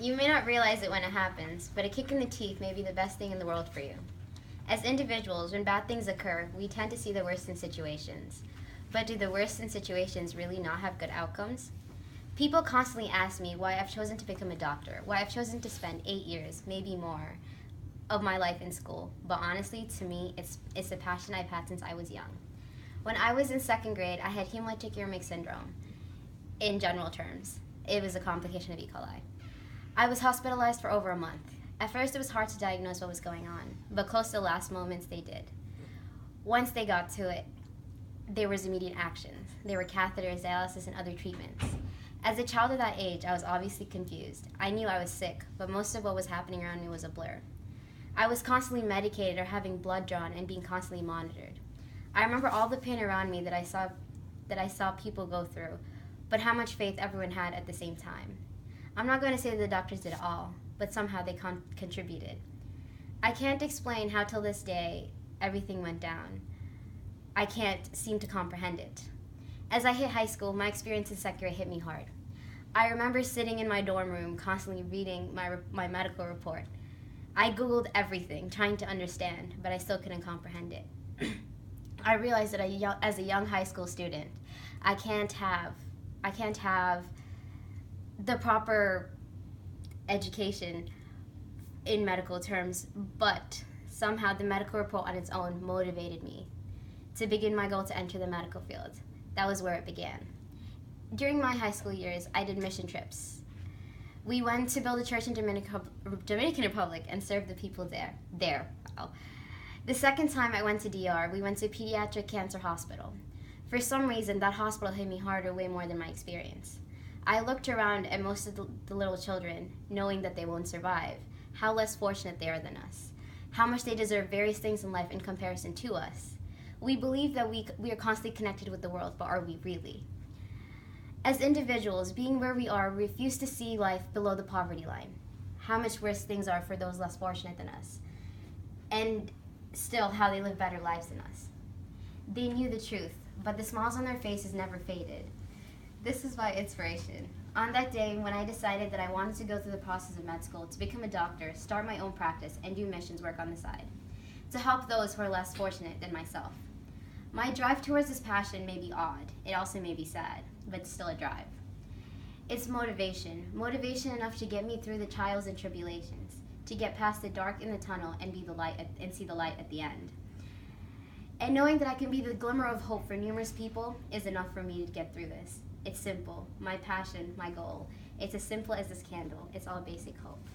You may not realize it when it happens, but a kick in the teeth may be the best thing in the world for you. As individuals, when bad things occur, we tend to see the worst in situations. But do the worst in situations really not have good outcomes? People constantly ask me why I've chosen to become a doctor, why I've chosen to spend 8 years, maybe more, of my life in school. But honestly, to me, it's a passion I've had since I was young. When I was in 2nd grade, I had hemolytic uremic syndrome, in general terms. It was a complication of E. coli. I was hospitalized for over a month. At first, it was hard to diagnose what was going on, but close to the last moments, they did. Once they got to it, there was immediate action. There were catheters, dialysis, and other treatments. As a child of that age, I was obviously confused. I knew I was sick, but most of what was happening around me was a blur. I was constantly medicated or having blood drawn and being constantly monitored. I remember all the pain around me that I saw people go through, but how much faith everyone had at the same time. I'm not going to say that the doctors did it all, but somehow they contributed. I can't explain how till this day everything went down. I can't seem to comprehend it. As I hit high school, my experience in 2nd grade hit me hard. I remember sitting in my dorm room constantly reading my medical report. I Googled everything, trying to understand, but I still couldn't comprehend it. I realized that as a young high school student, I can't have the proper education in medical terms, but somehow the medical report on its own motivated me to begin my goal to enter the medical field. That was where it began. During my high school years, I did mission trips. We went to build a church in Dominican Republic and serve the people there. Wow. The second time I went to DR, we went to a pediatric cancer hospital. For some reason, that hospital hit me harder way more than my experience. I looked around at most of the little children, knowing that they won't survive, how less fortunate they are than us, how much they deserve various things in life in comparison to us. We believe that we are constantly connected with the world, but are we really? As individuals, being where we are, we refuse to see life below the poverty line, how much worse things are for those less fortunate than us, and still how they live better lives than us. They knew the truth, but the smiles on their faces never faded. This is my inspiration. On that day when I decided that I wanted to go through the process of med school to become a doctor, start my own practice, and do missions work on the side, to help those who are less fortunate than myself. My drive towards this passion may be odd, it also may be sad, but still a drive. It's motivation enough to get me through the trials and tribulations, to get past the dark in the tunnel and see the light at the end. And knowing that I can be the glimmer of hope for numerous people is enough for me to get through this. It's simple. My passion, my goal. It's as simple as this candle. It's all basic hope.